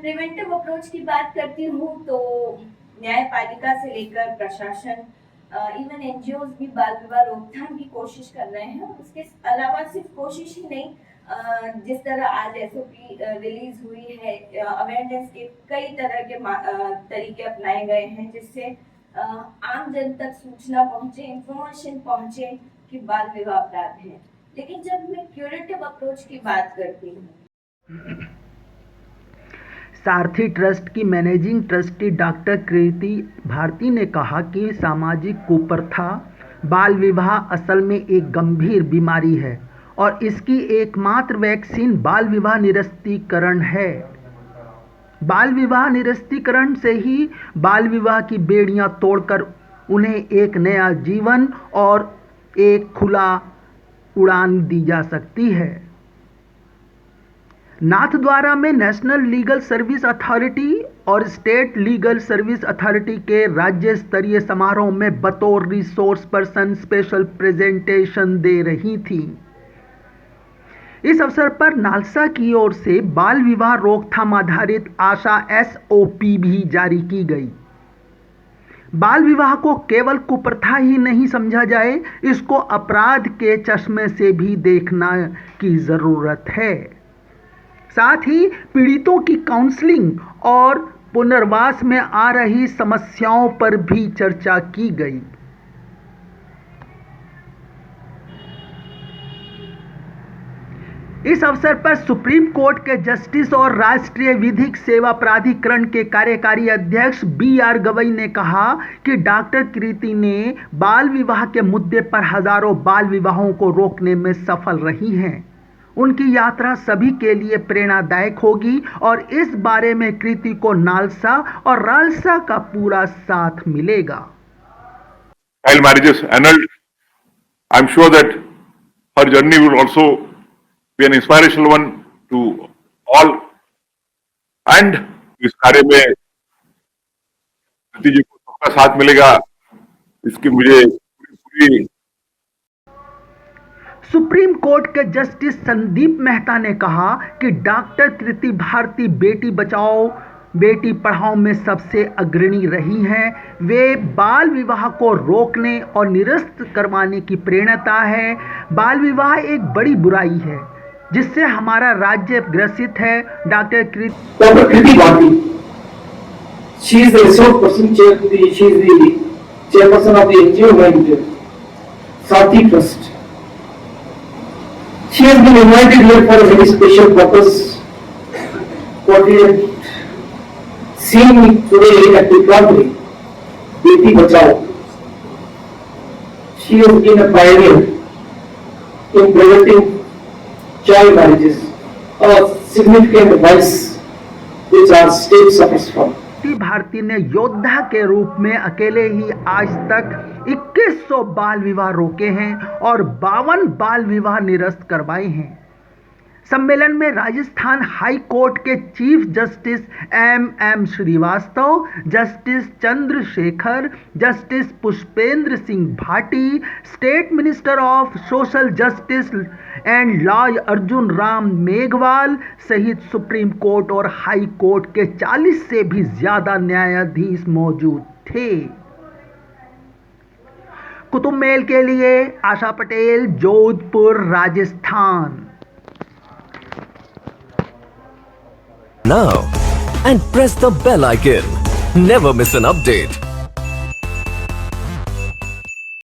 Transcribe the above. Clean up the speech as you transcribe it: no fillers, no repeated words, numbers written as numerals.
Preventive approach की बात करती हूँ तो न्यायपालिका से लेकर प्रशासन, इवन एनजीओज भी बाल विवाह रोकथाम की कोशिश कर रहे हैं। उसके अलावा सिर्फ कोशिश ही नहीं, जिस तरह आज एसओपी रिलीज हुई है, अवेयरनेस के कई तरह के तरीके अपनाए गए हैं जिससे आम जन तक सूचना पहुंचे, इंफॉर्मेशन पहुंचे कि बाल विवाह अपराध है। लेकिन जब मैं क्यूरेटिव अप्रोच की बात करती हूँ, सारथी ट्रस्ट की managing trustee doctor Kriti Bharti ने कहा कि सामाजिक कुप्रथा बाल विवाह असल में एक गंभीर बीमारी है और इसकी एकमात्र वैक्सीन बाल विवाह निरस्तीकरण है। बाल विवाह निरस्तीकरण से ही बाल विवाह की बेड़ियां तोड़कर उन्हें एक नया जीवन और एक खुला उड़ान दी जा सकती है। नाथद्वारा में नेशनल लीगल सर्विस अथॉरिटी और स्टेट लीगल सर्विस अथॉरिटी के राज्य स्तरीय समारोह में बतौर रिसोर्स पर्सन स्पेशल प्रेजेंटेशन दे रही थी। इस अवसर पर नालसा की ओर से बाल विवाह रोकथाम आधारित आशा एसओपी भी जारी की गई। बाल विवाह को केवल कुप्रथा ही नहीं समझा जाए, इसको अपराध के चश्मे से भी देखना की जरूरत है। साथ ही पीड़ितों की काउंसलिंग और पुनर्वास में आ रही समस्याओं पर भी चर्चा की गई। इस अवसर पर सुप्रीम कोर्ट के जस्टिस और राष्ट्रीय विधिक सेवा प्राधिकरण के कार्यकारी अध्यक्ष BR गवई ने कहा कि डॉक्टर कृति ने बाल विवाह के मुद्दे पर हजारों बाल विवाहों को रोकने में सफल रही हैं। उनकी यात्रा सभी के लिए प्रेरणादायक होगी और इस बारे में कृति को नालसा और रालसा का पूरा साथ मिलेगा। While marriages annulled, I'm sure that her journey will also be an inspirational one to all. And इस कार्य में कृति जी को सबका साथ मिलेगा, इसकी मुझे पूरी सुप्रीम कोर्ट के जस्टिस संदीप मेहता ने कहा कि डॉक्टर कृति भारती बेटी बचाओ बेटी पढ़ाओ में सबसे अग्रणी रही हैं। वे बाल विवाह को रोकने और निरस्त करवाने की प्रेरणा है। बाल विवाह एक बड़ी बुराई है जिससे हमारा राज्य ग्रसित है। Doctor Kriti Bharati, she is the resource person, she is the chairperson of the NGO and Sathi Trust. She has been invited here for a very special purpose. What we have seen today at the Pradri, Beti Bachao. She has been a pioneer in preventing child marriages, a significant vice which our state suffers from. Bharati ने योद्धा के रूप में अकेले ही आज तक 2100 बाल विवाह रोके हैं और 52 बाल विवाह निरस्त करवाए हैं। सम्मेलन में राजस्थान हाई कोर्ट के chief justice MM Shrivastava, justice Chandrashekhar, justice Pushpendra Singh Bhati, state minister of social justice and law Arjun Ram Meghwal सहित सुप्रीम कोर्ट और हाई कोर्ट के 40 से भी ज्यादा न्यायाधीश मौजूद थे। कुतुब मेल के लिए आशा Patel, Jodhpur, Rajasthan. Now and press the bell icon. Never miss an update.